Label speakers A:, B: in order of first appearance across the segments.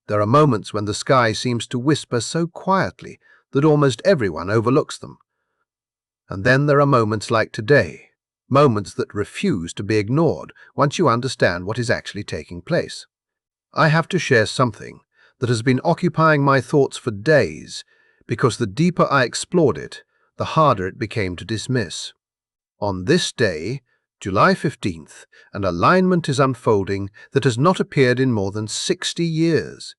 A: There are moments when the sky seems to whisper so quietly that almost everyone overlooks them. And then there are moments like today, moments that refuse to be ignored once you understand what is actually taking place. I have to share something that has been occupying my thoughts for days, because the deeper I explored it, the harder it became to dismiss. On this day, July 15th, an alignment is unfolding that has not appeared in more than 60 years,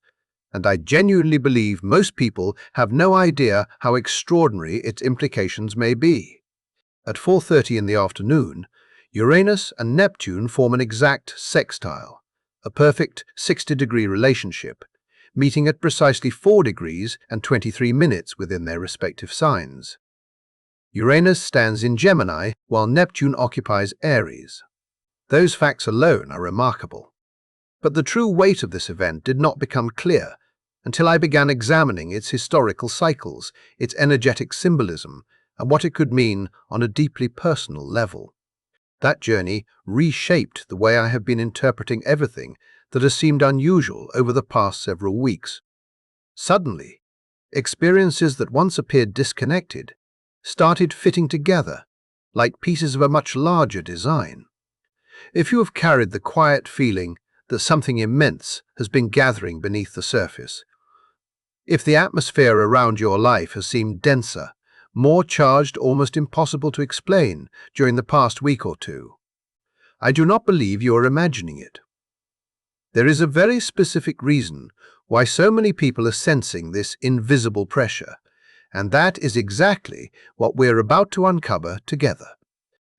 A: and I genuinely believe most people have no idea how extraordinary its implications may be. At 4:30 in the afternoon, Uranus and Neptune form an exact sextile, a perfect 60-degree relationship, meeting at precisely 4 degrees and 23 minutes within their respective signs. Uranus stands in Gemini, while Neptune occupies Aries. Those facts alone are remarkable. But the true weight of this event did not become clear until I began examining its historical cycles, its energetic symbolism, and what it could mean on a deeply personal level. That journey reshaped the way I have been interpreting everything that has seemed unusual over the past several weeks. Suddenly, experiences that once appeared disconnected started fitting together like pieces of a much larger design. If you have carried the quiet feeling that something immense has been gathering beneath the surface, if the atmosphere around your life has seemed denser, more charged, almost impossible to explain during the past week or two, I do not believe you are imagining it. There is a very specific reason why so many people are sensing this invisible pressure, and that is exactly what we're about to uncover together.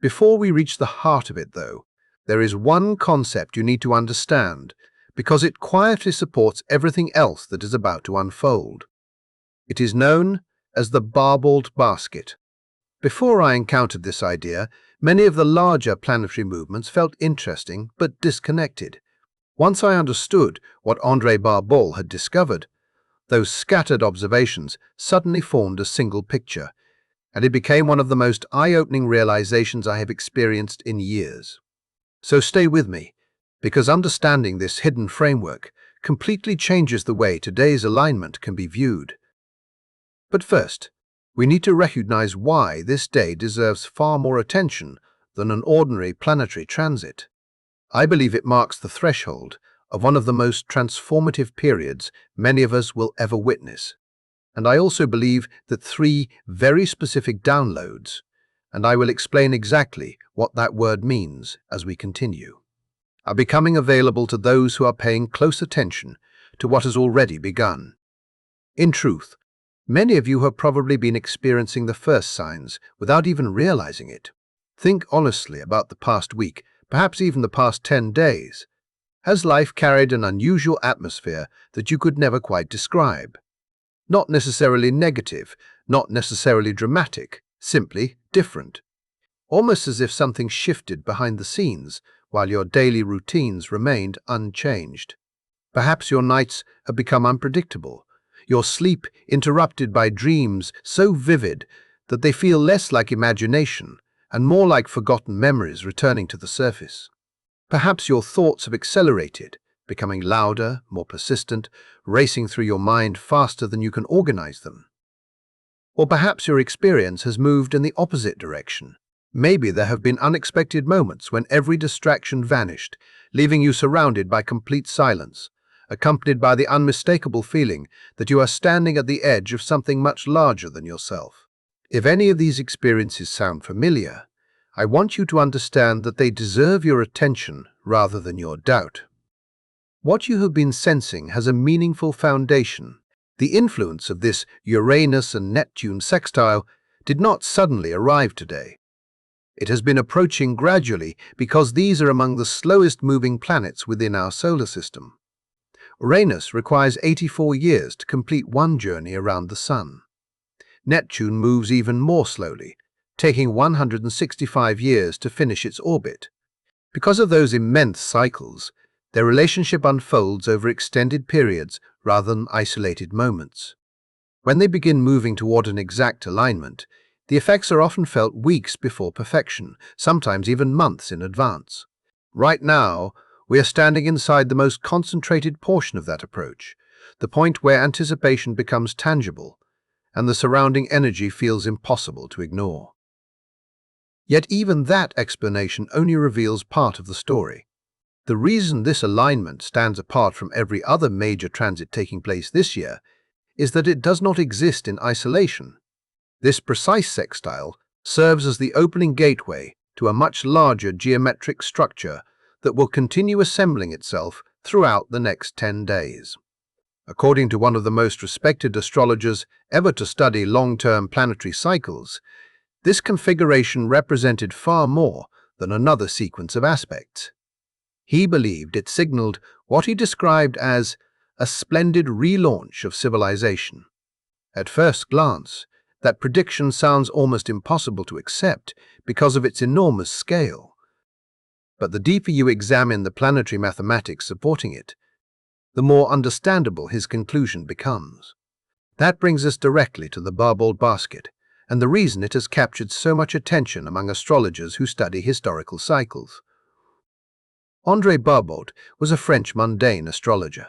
A: Before we reach the heart of it, though, there is one concept you need to understand, because it quietly supports everything else that is about to unfold. It is known as the Barbault basket. Before I encountered this idea, many of the larger planetary movements felt interesting but disconnected. Once I understood what Barbault had discovered, those scattered observations suddenly formed a single picture, and it became one of the most eye-opening realizations I have experienced in years. So stay with me, because understanding this hidden framework completely changes the way today's alignment can be viewed. But first, we need to recognize why this day deserves far more attention than an ordinary planetary transit. I believe it marks the threshold of one of the most transformative periods many of us will ever witness. And I also believe that 3 very specific downloads, and I will explain exactly what that word means as we continue, are becoming available to those who are paying close attention to what has already begun. In truth, many of you have probably been experiencing the first signs without even realizing it. Think honestly about the past week, perhaps even the past 10 days. Has life carried an unusual atmosphere that you could never quite describe? Not necessarily negative, not necessarily dramatic, simply different. Almost as if something shifted behind the scenes while your daily routines remained unchanged. Perhaps your nights have become unpredictable, your sleep interrupted by dreams so vivid that they feel less like imagination and more like forgotten memories returning to the surface. Perhaps your thoughts have accelerated, becoming louder, more persistent, racing through your mind faster than you can organize them. Or perhaps your experience has moved in the opposite direction. Maybe there have been unexpected moments when every distraction vanished, leaving you surrounded by complete silence, accompanied by the unmistakable feeling that you are standing at the edge of something much larger than yourself. If any of these experiences sound familiar, I want you to understand that they deserve your attention rather than your doubt. What you have been sensing has a meaningful foundation. The influence of this Uranus and Neptune sextile did not suddenly arrive today. It has been approaching gradually because these are among the slowest moving planets within our solar system. Uranus requires 84 years to complete one journey around the Sun. Neptune moves even more slowly, taking 165 years to finish its orbit. Because of those immense cycles, their relationship unfolds over extended periods rather than isolated moments. When they begin moving toward an exact alignment, the effects are often felt weeks before perfection, sometimes even months in advance. Right now, we are standing inside the most concentrated portion of that approach, the point where anticipation becomes tangible and the surrounding energy feels impossible to ignore. Yet even that explanation only reveals part of the story. The reason this alignment stands apart from every other major transit taking place this year is that it does not exist in isolation. This precise sextile serves as the opening gateway to a much larger geometric structure that will continue assembling itself throughout the next 10 days. According to one of the most respected astrologers ever to study long-term planetary cycles, this configuration represented far more than another sequence of aspects. He believed it signaled what he described as a splendid relaunch of civilization. At first glance, that prediction sounds almost impossible to accept because of its enormous scale. But the deeper you examine the planetary mathematics supporting it, the more understandable his conclusion becomes. That brings us directly to the Barbault basket, and the reason it has captured so much attention among astrologers who study historical cycles. André Barbault was a French mundane astrologer.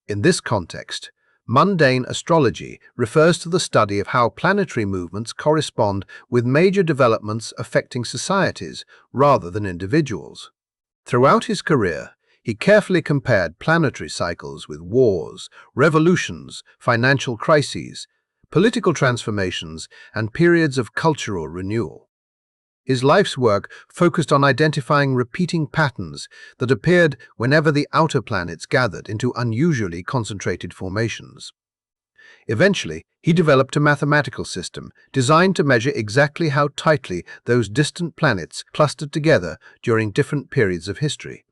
A: In this context, mundane astrology refers to the study of how planetary movements correspond with major developments affecting societies rather than individuals. Throughout his career, he carefully compared planetary cycles with wars, revolutions, financial crises, political transformations, and periods of cultural renewal. His life's work focused on identifying repeating patterns that appeared whenever the outer planets gathered into unusually concentrated formations. Eventually, he developed a mathematical system designed to measure exactly how tightly those distant planets clustered together during different periods of history.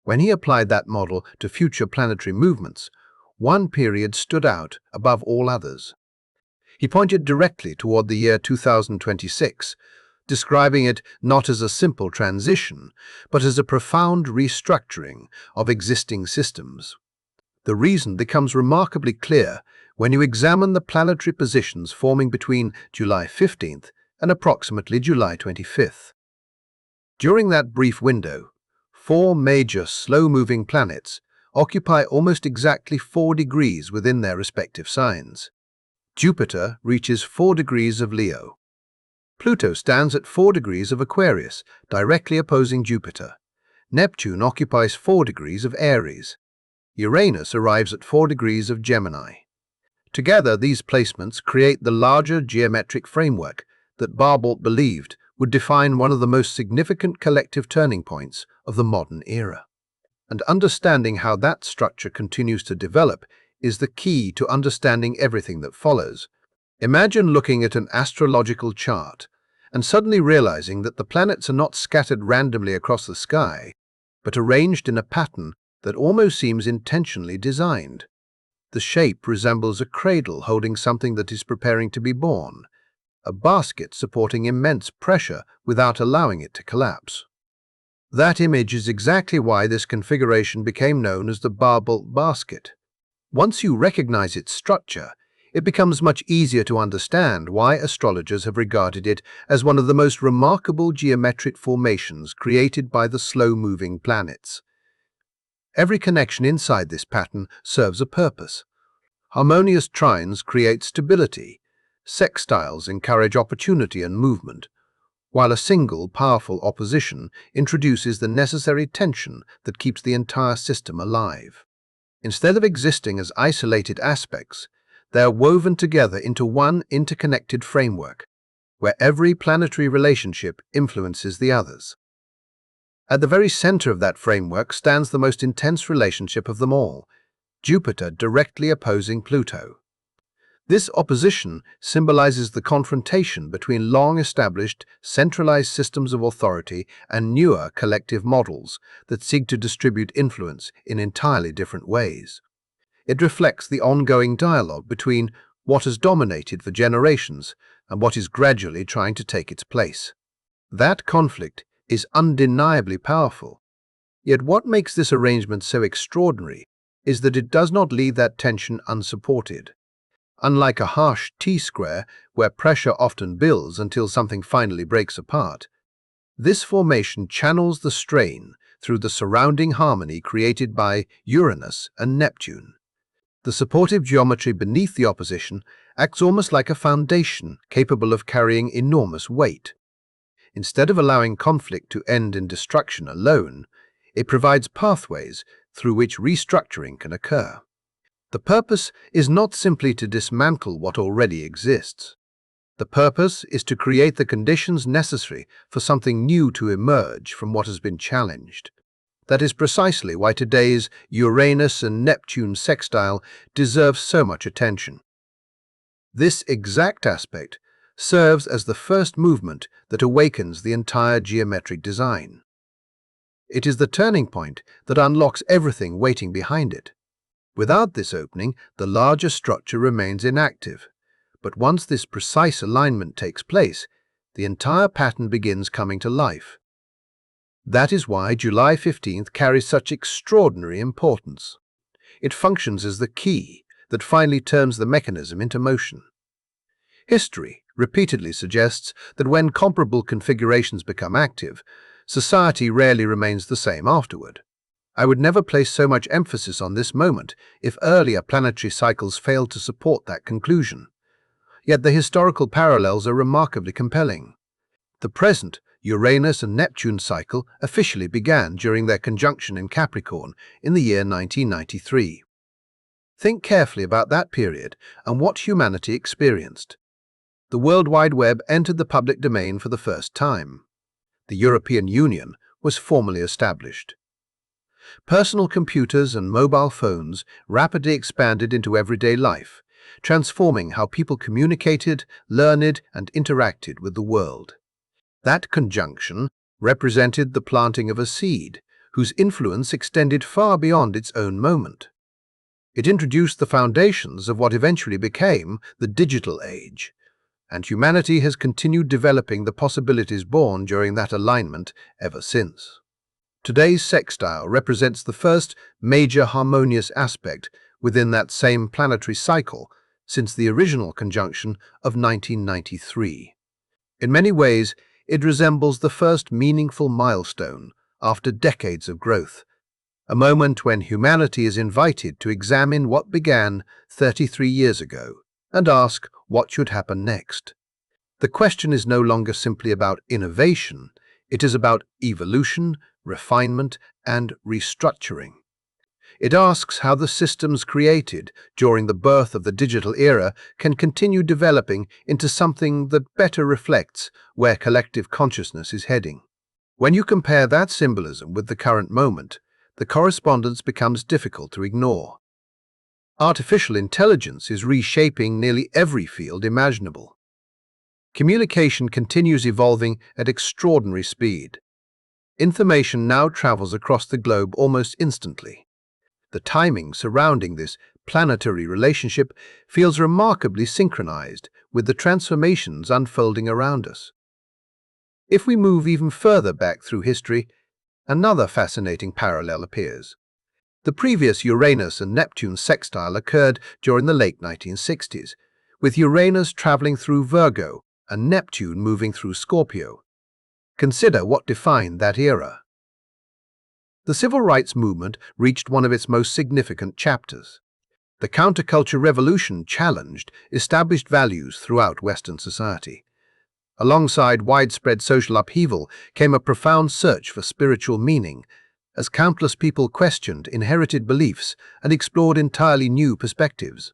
A: When he applied that model to future planetary movements, one period stood out above all others. He pointed directly toward the year 2026, describing it not as a simple transition, but as a profound restructuring of existing systems. The reason becomes remarkably clear when you examine the planetary positions forming between July 15th and approximately July 25th. During that brief window, 4 major slow-moving planets occupy almost exactly 4 degrees within their respective signs. Jupiter reaches 4 degrees of Leo. Pluto stands at 4 degrees of Aquarius, directly opposing Jupiter. Neptune occupies 4 degrees of Aries. Uranus arrives at 4 degrees of Gemini. Together, these placements create the larger geometric framework that Barbault believed would define one of the most significant collective turning points of the modern era. And understanding how that structure continues to develop is the key to understanding everything that follows. Imagine looking at an astrological chart and suddenly realizing that the planets are not scattered randomly across the sky, but arranged in a pattern that almost seems intentionally designed. The shape resembles a cradle holding something that is preparing to be born, a basket supporting immense pressure without allowing it to collapse. That image is exactly why this configuration became known as the Barbault basket. Once you recognize its structure, it becomes much easier to understand why astrologers have regarded it as one of the most remarkable geometric formations created by the slow-moving planets. Every connection inside this pattern serves a purpose. Harmonious trines create stability, sextiles encourage opportunity and movement, while a single, powerful opposition introduces the necessary tension that keeps the entire system alive. Instead of existing as isolated aspects, they are woven together into one interconnected framework, where every planetary relationship influences the others. At the very center of that framework stands the most intense relationship of them all, Jupiter directly opposing Pluto. This opposition symbolizes the confrontation between long-established, centralized systems of authority and newer collective models that seek to distribute influence in entirely different ways. It reflects the ongoing dialogue between what has dominated for generations and what is gradually trying to take its place. That conflict is undeniably powerful. Yet what makes this arrangement so extraordinary is that it does not leave that tension unsupported. Unlike a harsh T-square where pressure often builds until something finally breaks apart, this formation channels the strain through the surrounding harmony created by Uranus and Neptune. The supportive geometry beneath the opposition acts almost like a foundation capable of carrying enormous weight. Instead of allowing conflict to end in destruction alone, it provides pathways through which restructuring can occur. The purpose is not simply to dismantle what already exists. The purpose is to create the conditions necessary for something new to emerge from what has been challenged. That is precisely why today's Uranus and Neptune sextile deserves so much attention. This exact aspect serves as the first movement that awakens the entire geometric design. It is the turning point that unlocks everything waiting behind it. Without this opening, the larger structure remains inactive. But once this precise alignment takes place, the entire pattern begins coming to life. That is why July 15th carries such extraordinary importance. It functions as the key that finally turns the mechanism into motion. History repeatedly suggests that when comparable configurations become active, society rarely remains the same afterward. I would never place so much emphasis on this moment if earlier planetary cycles failed to support that conclusion. Yet the historical parallels are remarkably compelling. The present Uranus and Neptune cycle officially began during their conjunction in Capricorn in the year 1993. Think carefully about that period and what humanity experienced. The World Wide Web entered the public domain for the first time. The European Union was formally established. Personal computers and mobile phones rapidly expanded into everyday life, transforming how people communicated, learned, and interacted with the world. That conjunction represented the planting of a seed, whose influence extended far beyond its own moment. It introduced the foundations of what eventually became the digital age, and humanity has continued developing the possibilities born during that alignment ever since. Today's sextile represents the first major harmonious aspect within that same planetary cycle since the original conjunction of 1993. In many ways, it resembles the first meaningful milestone after decades of growth, a moment when humanity is invited to examine what began 33 years ago and ask what should happen next. The question is no longer simply about innovation, it is about evolution, refinement, and restructuring. It asks how the systems created during the birth of the digital era can continue developing into something that better reflects where collective consciousness is heading. When you compare that symbolism with the current moment, the correspondence becomes difficult to ignore. Artificial intelligence is reshaping nearly every field imaginable. Communication continues evolving at extraordinary speed. Information now travels across the globe almost instantly. The timing surrounding this planetary relationship feels remarkably synchronized with the transformations unfolding around us. If we move even further back through history, another fascinating parallel appears. The previous Uranus and Neptune sextile occurred during the late 1960s, with Uranus traveling through Virgo and Neptune moving through Scorpio. Consider what defined that era. The civil rights movement reached one of its most significant chapters. The counterculture revolution challenged established values throughout Western society. Alongside widespread social upheaval came a profound search for spiritual meaning, as countless people questioned inherited beliefs and explored entirely new perspectives.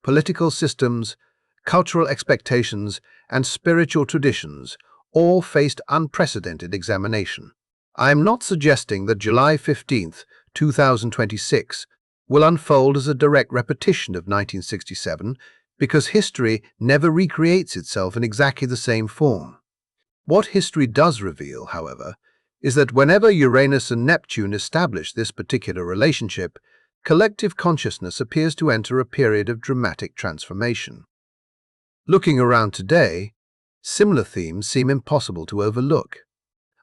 A: Political systems, cultural expectations, and spiritual traditions all faced unprecedented examination. I am not suggesting that July 15th, 2026 will unfold as a direct repetition of 1967 because history never recreates itself in exactly the same form. What history does reveal, however, is that whenever Uranus and Neptune establish this particular relationship, collective consciousness appears to enter a period of dramatic transformation. Looking around today, similar themes seem impossible to overlook.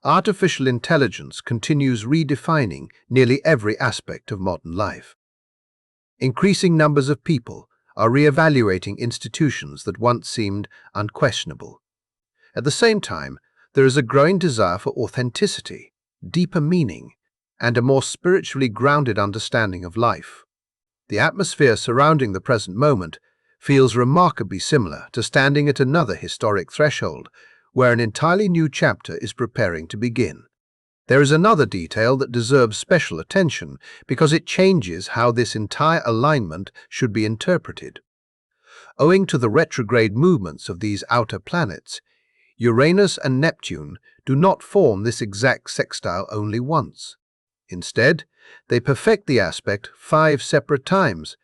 A: Artificial intelligence continues redefining nearly every aspect of modern life. Increasing numbers of people are re-evaluating institutions that once seemed unquestionable. At the same time, there is a growing desire for authenticity, deeper meaning, and a more spiritually grounded understanding of life. The atmosphere surrounding the present moment feels remarkably similar to standing at another historic threshold, where an entirely new chapter is preparing to begin. There is another detail that deserves special attention because it changes how this entire alignment should be interpreted. Owing to the retrograde movements of these outer planets, Uranus and Neptune do not form this exact sextile only once. Instead, they perfect the aspect 5 separate times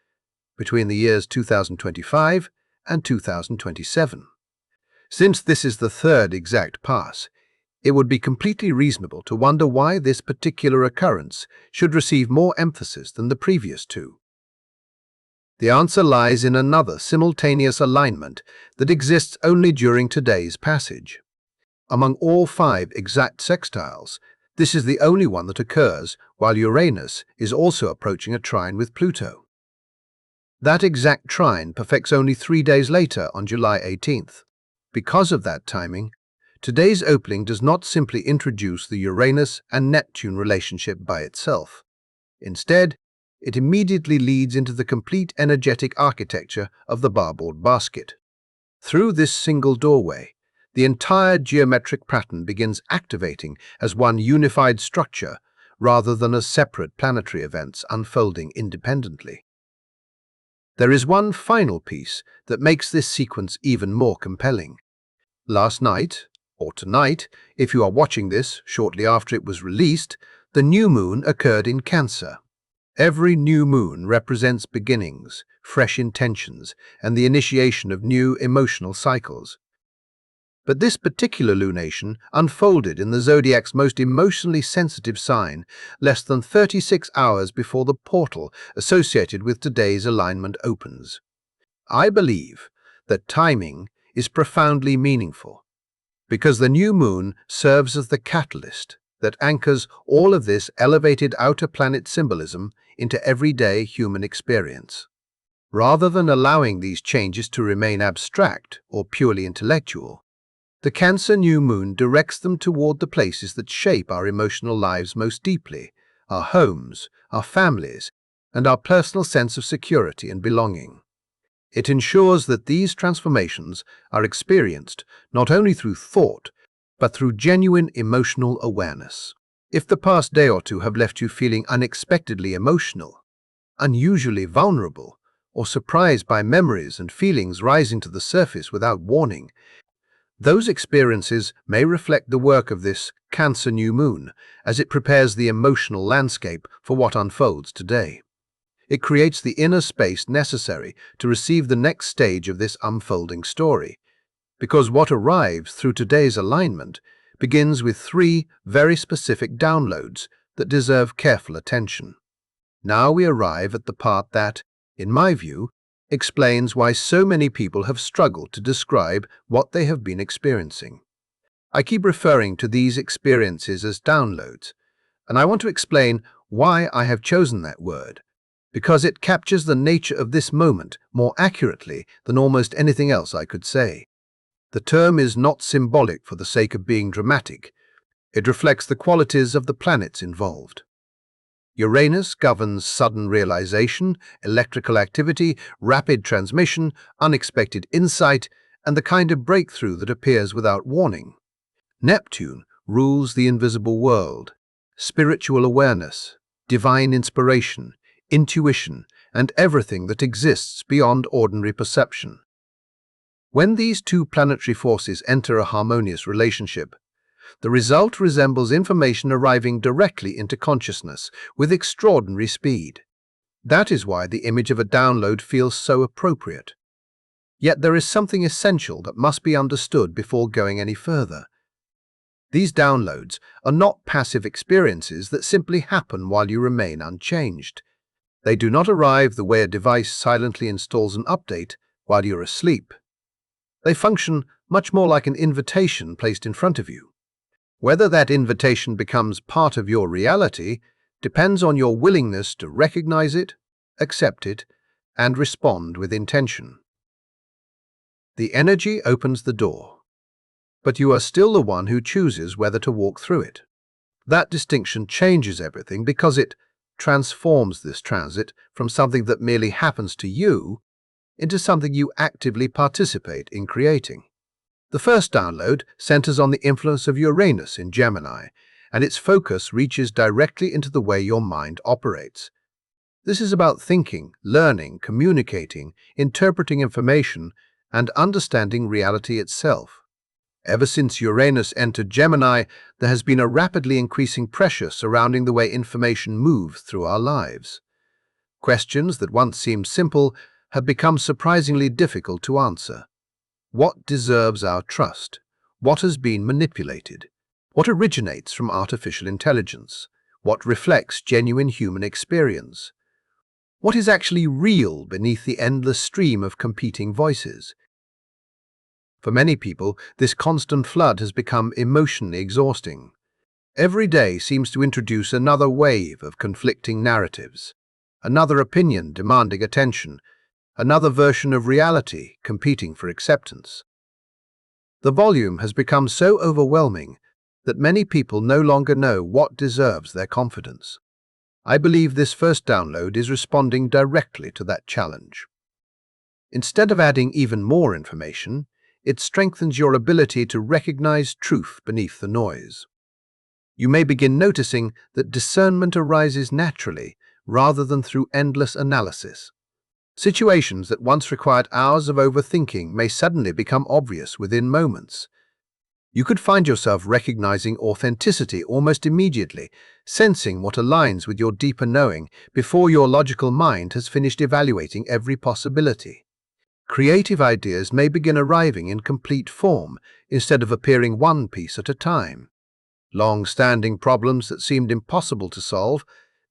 A: between the years 2025 and 2027. Since this is the third exact pass, it would be completely reasonable to wonder why this particular occurrence should receive more emphasis than the previous two. The answer lies in another simultaneous alignment that exists only during today's passage. Among all 5 exact sextiles, this is the only one that occurs while Uranus is also approaching a trine with Pluto. That exact trine perfects only 3 days later on July 18th. Because of that timing, today's opening does not simply introduce the Uranus and Neptune relationship by itself. Instead, it immediately leads into the complete energetic architecture of the Barbault basket. Through this single doorway, the entire geometric pattern begins activating as one unified structure rather than as separate planetary events unfolding independently. There is one final piece that makes this sequence even more compelling. Last night, or tonight, if you are watching this shortly after it was released, the new moon occurred in Cancer. Every new moon represents beginnings, fresh intentions, and the initiation of new emotional cycles. But this particular lunation unfolded in the zodiac's most emotionally sensitive sign less than 36 hours before the portal associated with today's alignment opens. I believe that timing is profoundly meaningful, because the new moon serves as the catalyst that anchors all of this elevated outer planet symbolism into everyday human experience. Rather than allowing these changes to remain abstract or purely intellectual, the Cancer new moon directs them toward the places that shape our emotional lives most deeply: our homes, our families, and our personal sense of security and belonging. It ensures that these transformations are experienced not only through thought, but through genuine emotional awareness. If the past day or two have left you feeling unexpectedly emotional, unusually vulnerable, or surprised by memories and feelings rising to the surface without warning, those experiences may reflect the work of this Cancer new moon as it prepares the emotional landscape for what unfolds today. It creates the inner space necessary to receive the next stage of this unfolding story, because what arrives through today's alignment begins with 3 very specific downloads that deserve careful attention. Now we arrive at the part that, in my view, explains why so many people have struggled to describe what they have been experiencing. I keep referring to these experiences as downloads, and I want to explain why I have chosen that word, because it captures the nature of this moment more accurately than almost anything else I could say. The term is not symbolic for the sake of being dramatic. It reflects the qualities of the planets involved. Uranus governs sudden realization, electrical activity, rapid transmission, unexpected insight, and the kind of breakthrough that appears without warning. Neptune rules the invisible world, spiritual awareness, divine inspiration, intuition, and everything that exists beyond ordinary perception. When these 2 planetary forces enter a harmonious relationship, the result resembles information arriving directly into consciousness with extraordinary speed. That is why the image of a download feels so appropriate. Yet there is something essential that must be understood before going any further. These downloads are not passive experiences that simply happen while you remain unchanged. They do not arrive the way a device silently installs an update while you're asleep. They function much more like an invitation placed in front of you. Whether that invitation becomes part of your reality depends on your willingness to recognize it, accept it, and respond with intention. The energy opens the door, but you are still the one who chooses whether to walk through it. That distinction changes everything because it transforms this transit from something that merely happens to you into something you actively participate in creating. The first download centers on the influence of Uranus in Gemini, and its focus reaches directly into the way your mind operates. This is about thinking, learning, communicating, interpreting information, and understanding reality itself. Ever since Uranus entered Gemini, there has been a rapidly increasing pressure surrounding the way information moves through our lives. Questions that once seemed simple have become surprisingly difficult to answer. What deserves our trust? What has been manipulated? What originates from artificial intelligence? What reflects genuine human experience? What is actually real beneath the endless stream of competing voices? For many people, this constant flood has become emotionally exhausting. Every day seems to introduce another wave of conflicting narratives, another opinion demanding attention, another version of reality competing for acceptance. The volume has become so overwhelming that many people no longer know what deserves their confidence. I believe this first download is responding directly to that challenge. Instead of adding even more information, it strengthens your ability to recognize truth beneath the noise. You may begin noticing that discernment arises naturally rather than through endless analysis. Situations that once required hours of overthinking may suddenly become obvious within moments. You could find yourself recognizing authenticity almost immediately, sensing what aligns with your deeper knowing before your logical mind has finished evaluating every possibility. Creative ideas may begin arriving in complete form instead of appearing one piece at a time. Long-standing problems that seemed impossible to solve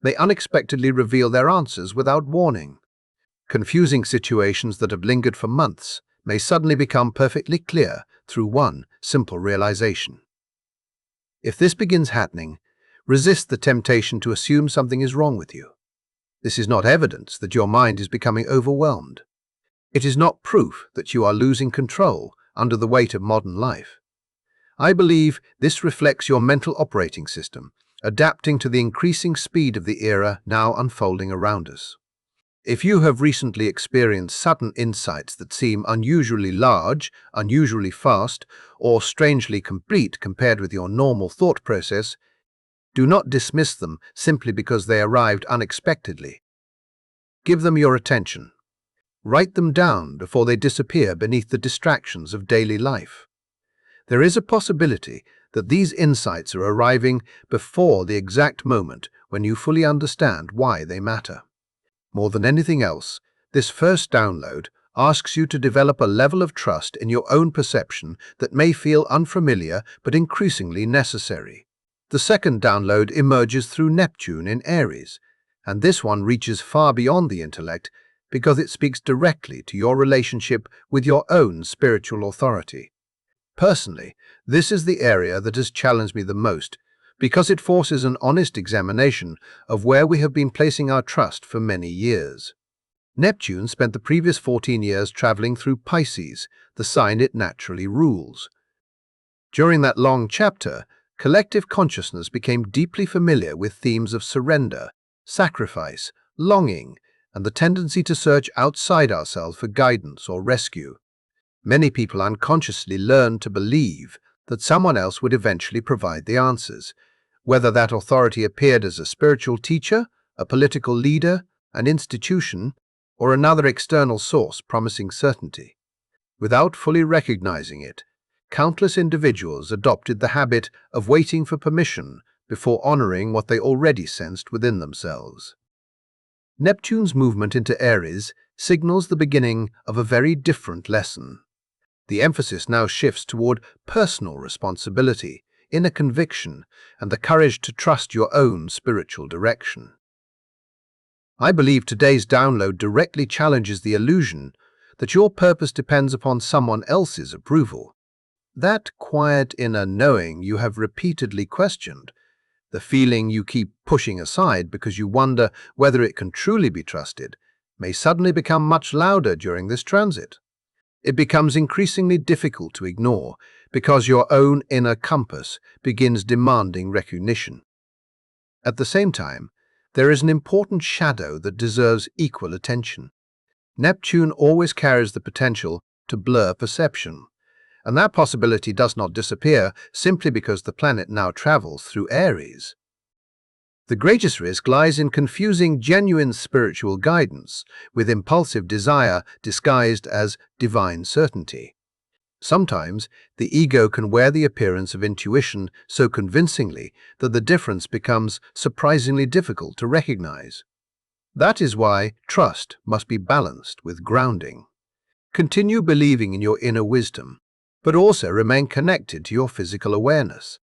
A: may unexpectedly reveal their answers without warning. Confusing situations that have lingered for months may suddenly become perfectly clear through one simple realization. If this begins happening, resist the temptation to assume something is wrong with you. This is not evidence that your mind is becoming overwhelmed. It is not proof that you are losing control under the weight of modern life. I believe this reflects your mental operating system, adapting to the increasing speed of the era now unfolding around us. If you have recently experienced sudden insights that seem unusually large, unusually fast, or strangely complete compared with your normal thought process, do not dismiss them simply because they arrived unexpectedly. Give them your attention. Write them down before they disappear beneath the distractions of daily life. There is a possibility that these insights are arriving before the exact moment when you fully understand why they matter. More than anything else, this first download asks you to develop a level of trust in your own perception that may feel unfamiliar but increasingly necessary. The second download emerges through Neptune in Aries, and this one reaches far beyond the intellect because it speaks directly to your relationship with your own spiritual authority. Personally, this is the area that has challenged me the most, because it forces an honest examination of where we have been placing our trust for many years. Neptune spent the previous 14 years traveling through Pisces, the sign it naturally rules. During that long chapter, collective consciousness became deeply familiar with themes of surrender, sacrifice, longing, and the tendency to search outside ourselves for guidance or rescue. Many people unconsciously learned to believe that someone else would eventually provide the answers, whether that authority appeared as a spiritual teacher, a political leader, an institution, or another external source promising certainty. Without fully recognizing it, countless individuals adopted the habit of waiting for permission before honoring what they already sensed within themselves. Neptune's movement into Aries signals the beginning of a very different lesson. The emphasis now shifts toward personal responsibility, inner conviction, and the courage to trust your own spiritual direction. I believe today's download directly challenges the illusion that your purpose depends upon someone else's approval. That quiet inner knowing you have repeatedly questioned, the feeling you keep pushing aside because you wonder whether it can truly be trusted, may suddenly become much louder during this transit. It becomes increasingly difficult to ignore because your own inner compass begins demanding recognition. At the same time, there is an important shadow that deserves equal attention. Neptune always carries the potential to blur perception, and that possibility does not disappear simply because the planet now travels through Aries. The greatest risk lies in confusing genuine spiritual guidance with impulsive desire disguised as divine certainty. Sometimes, the ego can wear the appearance of intuition so convincingly that the difference becomes surprisingly difficult to recognize. That is why trust must be balanced with grounding. Continue believing in your inner wisdom, but also remain connected to your physical awareness.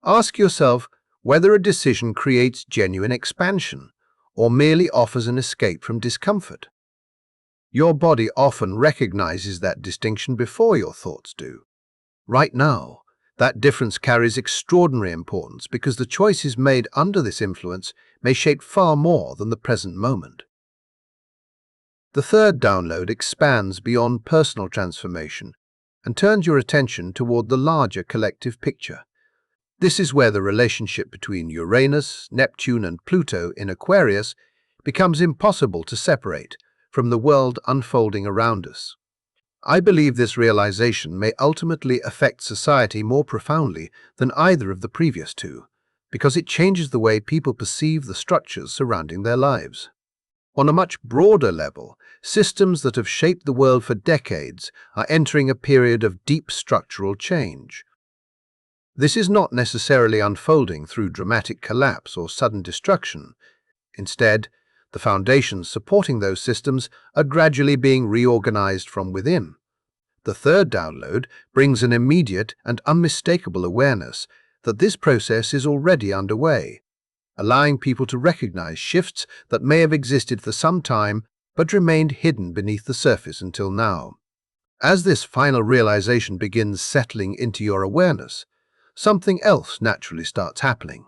A: Ask yourself whether a decision creates genuine expansion or merely offers an escape from discomfort. Your body often recognizes that distinction before your thoughts do. Right now, that difference carries extraordinary importance because the choices made under this influence may shape far more than the present moment. The third download expands beyond personal transformation and turns your attention toward the larger collective picture. This is where the relationship between Uranus, Neptune, and Pluto in Aquarius becomes impossible to separate from the world unfolding around us. I believe this realization may ultimately affect society more profoundly than either of the previous two, because it changes the way people perceive the structures surrounding their lives. On a much broader level, systems that have shaped the world for decades are entering a period of deep structural change. This is not necessarily unfolding through dramatic collapse or sudden destruction. Instead, the foundations supporting those systems are gradually being reorganized from within. The third download brings an immediate and unmistakable awareness that this process is already underway, allowing people to recognize shifts that may have existed for some time but remained hidden beneath the surface until now. As this final realization begins settling into your awareness, something else naturally starts happening.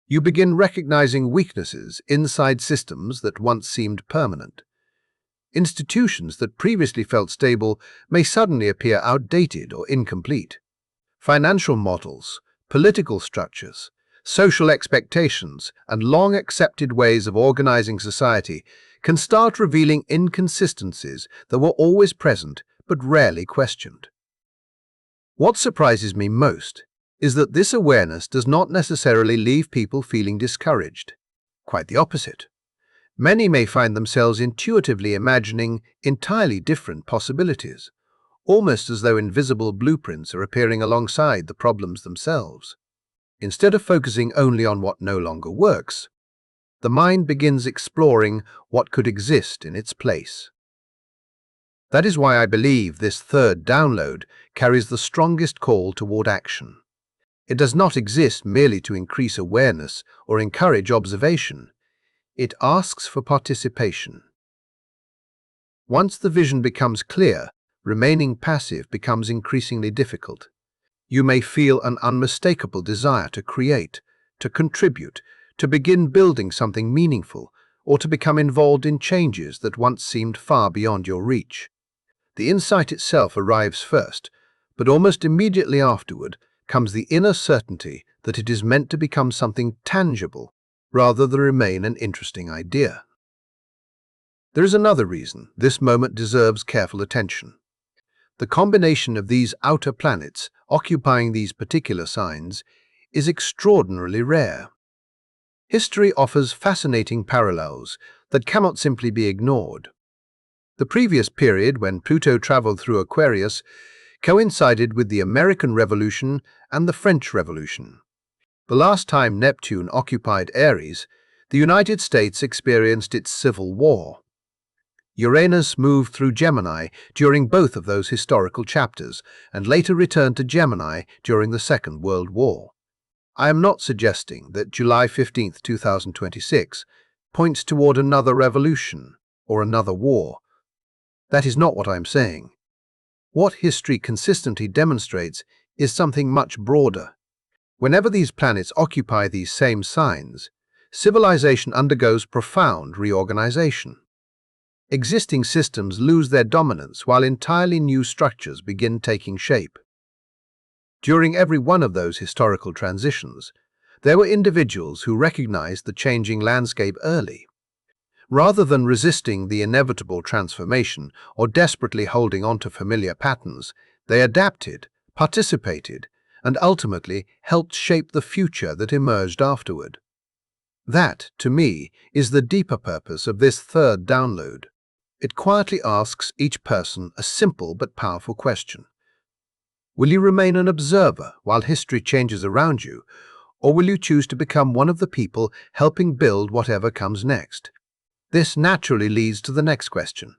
A: You begin recognizing weaknesses inside systems that once seemed permanent. Institutions that previously felt stable may suddenly appear outdated or incomplete. Financial models, political structures, social expectations, and long-accepted ways of organizing society can start revealing inconsistencies that were always present but rarely questioned. What surprises me most is that this awareness does not necessarily leave people feeling discouraged. Quite the opposite. Many may find themselves intuitively imagining entirely different possibilities, almost as though invisible blueprints are appearing alongside the problems themselves. Instead of focusing only on what no longer works, the mind begins exploring what could exist in its place. That is why I believe this third download carries the strongest call toward action. It does not exist merely to increase awareness or encourage observation. It asks for participation. Once the vision becomes clear, remaining passive becomes increasingly difficult. You may feel an unmistakable desire to create, to contribute, to begin building something meaningful, or to become involved in changes that once seemed far beyond your reach. The insight itself arrives first, but almost immediately afterward comes the inner certainty that it is meant to become something tangible rather than remain an interesting idea. There is another reason this moment deserves careful attention. The combination of these outer planets occupying these particular signs is extraordinarily rare. History offers fascinating parallels that cannot simply be ignored. The previous period, when Pluto traveled through Aquarius, coincided with the American Revolution and the French Revolution. The last time Neptune occupied Aries, the United States experienced its Civil War. Uranus moved through Gemini during both of those historical chapters and later returned to Gemini during the Second World War. I am not suggesting that July 15, 2026 points toward another revolution or another war. That is not what I am saying. What history consistently demonstrates is something much broader. Whenever these planets occupy these same signs, civilization undergoes profound reorganization. Existing systems lose their dominance while entirely new structures begin taking shape. During every one of those historical transitions, There were individuals who recognized the changing landscape early. Rather than resisting the inevitable transformation or desperately holding on to familiar patterns, they adapted, participated, and ultimately helped shape the future that emerged afterward. That, to me, is the deeper purpose of this third download. It quietly asks each person a simple but powerful question. Will you remain an observer while history changes around you, or will you choose to become one of the people helping build whatever comes next? This naturally leads to the next question.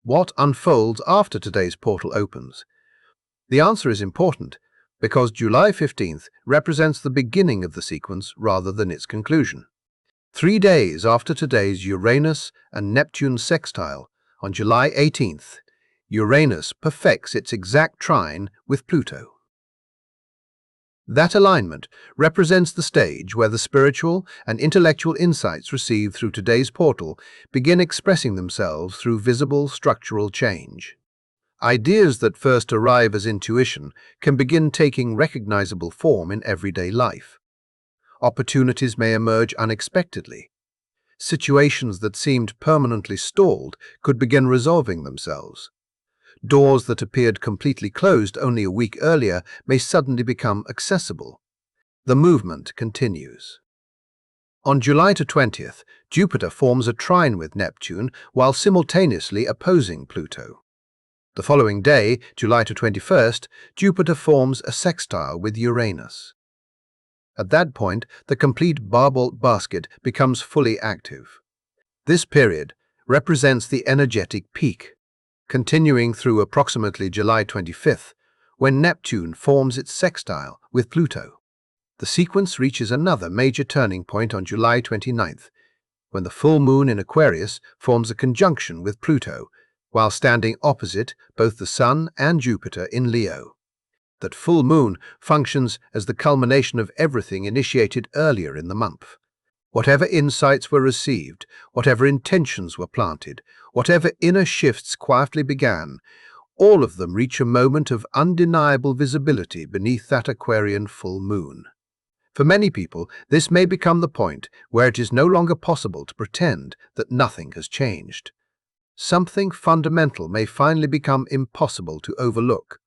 A: What unfolds after today's portal opens? The answer is important because July 15th represents the beginning of the sequence rather than its conclusion. 3 days after today's Uranus and Neptune sextile, on July 18th, Uranus perfects its exact trine with Pluto. That alignment represents the stage where the spiritual and intellectual insights received through today's portal begin expressing themselves through visible structural change. Ideas that first arrive as intuition can begin taking recognizable form in everyday life. Opportunities may emerge unexpectedly. Situations that seemed permanently stalled could begin resolving themselves. Doors that appeared completely closed only a week earlier may suddenly become accessible. The movement continues. On July 20th, Jupiter forms a trine with Neptune while simultaneously opposing Pluto. The following day, July 21st, Jupiter forms a sextile with Uranus. At that point, the complete Barbault basket becomes fully active. This period represents the energetic peak, continuing through approximately July 25th, when Neptune forms its sextile with Pluto. The sequence reaches another major turning point on July 29th, when the full moon in Aquarius forms a conjunction with Pluto, while standing opposite both the Sun and Jupiter in Leo. That full moon functions as the culmination of everything initiated earlier in the month. Whatever insights were received, whatever intentions were planted, whatever inner shifts quietly began, all of them reach a moment of undeniable visibility beneath that Aquarian full moon. For many people, this may become the point where it is no longer possible to pretend that nothing has changed. Something fundamental may finally become impossible to overlook.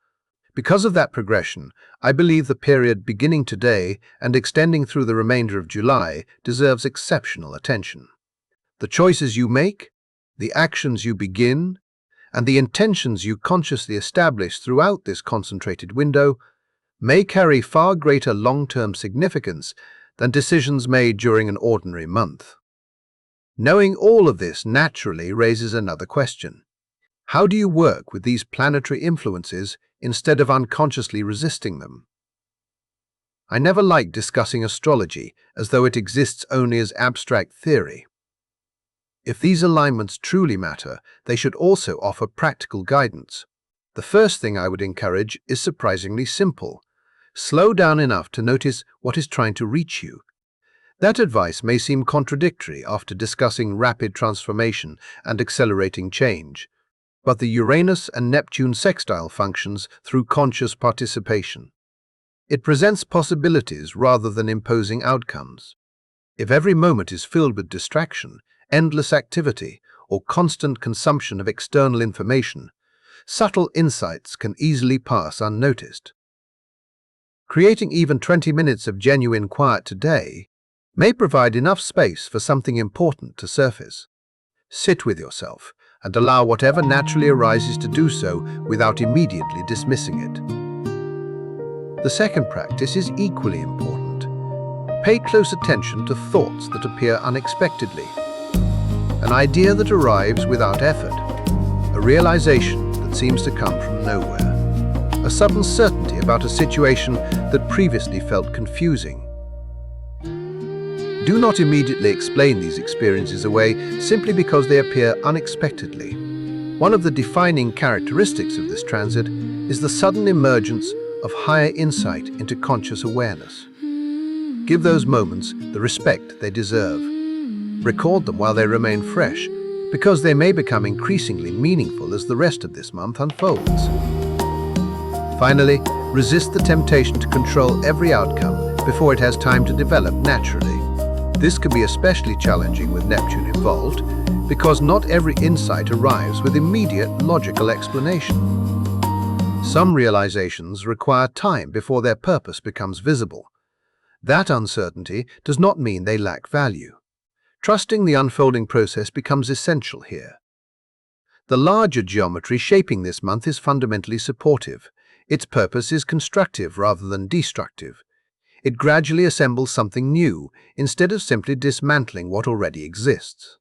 A: Because of that progression, I believe the period beginning today and extending through the remainder of July deserves exceptional attention. The choices you make, the actions you begin, and the intentions you consciously establish throughout this concentrated window may carry far greater long-term significance than decisions made during an ordinary month. Knowing all of this naturally raises another question. How do you work with these planetary influences instead of unconsciously resisting them? I never liked discussing astrology as though it exists only as abstract theory. If these alignments truly matter, they should also offer practical guidance. The first thing I would encourage is surprisingly simple. Slow down enough to notice what is trying to reach you. That advice may seem contradictory after discussing rapid transformation and accelerating change, but the Uranus and Neptune sextile functions through conscious participation. It presents possibilities rather than imposing outcomes. If every moment is filled with distraction, endless activity, or constant consumption of external information, subtle insights can easily pass unnoticed. Creating even 20 minutes of genuine quiet today may provide enough space for something important to surface. Sit with yourself and allow whatever naturally arises to do so without immediately dismissing it. The second practice is equally important. Pay close attention to thoughts that appear unexpectedly. An idea that arrives without effort. A realization that seems to come from nowhere. A sudden certainty about a situation that previously felt confusing. Do not immediately explain these experiences away simply because they appear unexpectedly. One of the defining characteristics of this transit is the sudden emergence of higher insight into conscious awareness. Give those moments the respect they deserve. Record them while they remain fresh, because they may become increasingly meaningful as the rest of this month unfolds. Finally, resist the temptation to control every outcome before it has time to develop naturally. This can be especially challenging with Neptune involved, because not every insight arrives with immediate logical explanation. Some realizations require time before their purpose becomes visible. That uncertainty does not mean they lack value. Trusting the unfolding process becomes essential here. The larger geometry shaping this month is fundamentally supportive. Its purpose is constructive rather than destructive. It gradually assembles something new instead of simply dismantling what already exists.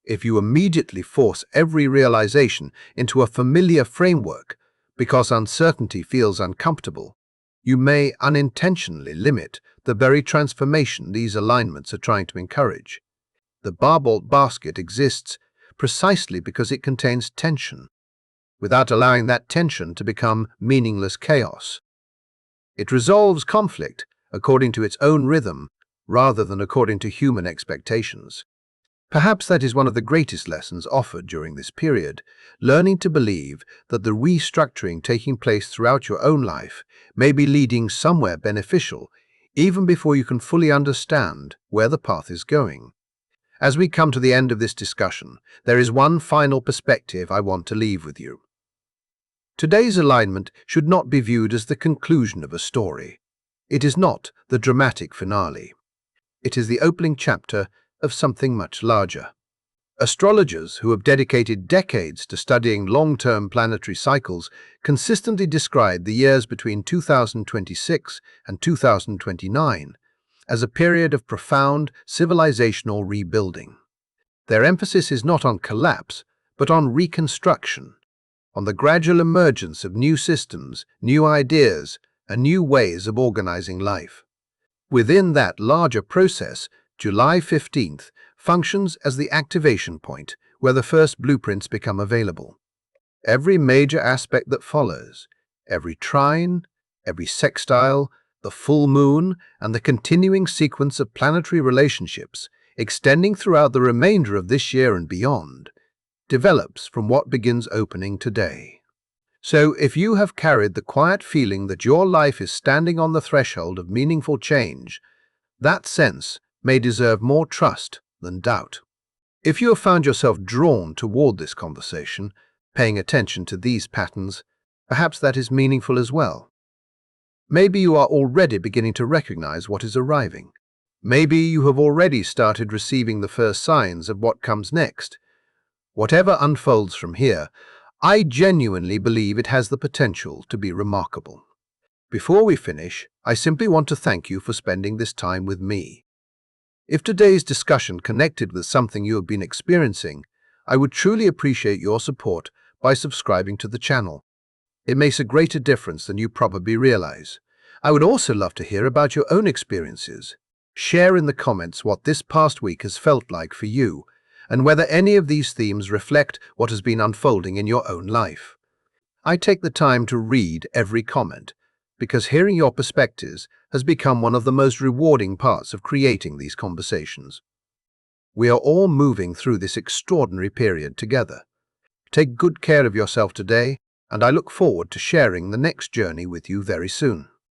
A: If you immediately force every realization into a familiar framework because uncertainty feels uncomfortable, you may unintentionally limit the very transformation these alignments are trying to encourage. The Barbault basket exists precisely because it contains tension, without allowing that tension to become meaningless chaos. It resolves conflict according to its own rhythm, rather than according to human expectations. Perhaps that is one of the greatest lessons offered during this period, learning to believe that the restructuring taking place throughout your own life may be leading somewhere beneficial, even before you can fully understand where the path is going. As we come to the end of this discussion, there is one final perspective I want to leave with you. Today's alignment should not be viewed as the conclusion of a story. It is not the dramatic finale. It is the opening chapter of something much larger. Astrologers who have dedicated decades to studying long-term planetary cycles consistently describe the years between 2026 and 2029 as a period of profound civilizational rebuilding. Their emphasis is not on collapse, but on reconstruction, on the gradual emergence of new systems, new ideas, and new ways of organizing life. Within that larger process, July 15th functions as the activation point where the first blueprints become available. Every major aspect that follows, every trine, every sextile, the full moon, and the continuing sequence of planetary relationships extending throughout the remainder of this year and beyond, develops from what begins opening today. So, if you have carried the quiet feeling that your life is standing on the threshold of meaningful change, that sense may deserve more trust than doubt. If you have found yourself drawn toward this conversation, paying attention to these patterns, perhaps that is meaningful as well. Maybe you are already beginning to recognize what is arriving. Maybe you have already started receiving the first signs of what comes next. Whatever unfolds from here, I genuinely believe it has the potential to be remarkable. Before we finish, I simply want to thank you for spending this time with me. If today's discussion connected with something you have been experiencing, I would truly appreciate your support by subscribing to the channel. It makes a greater difference than you probably realize. I would also love to hear about your own experiences. Share in the comments what this past week has felt like for you, and whether any of these themes reflect what has been unfolding in your own life. I take the time to read every comment, because hearing your perspectives has become one of the most rewarding parts of creating these conversations. We are all moving through this extraordinary period together. Take good care of yourself today, and I look forward to sharing the next journey with you very soon.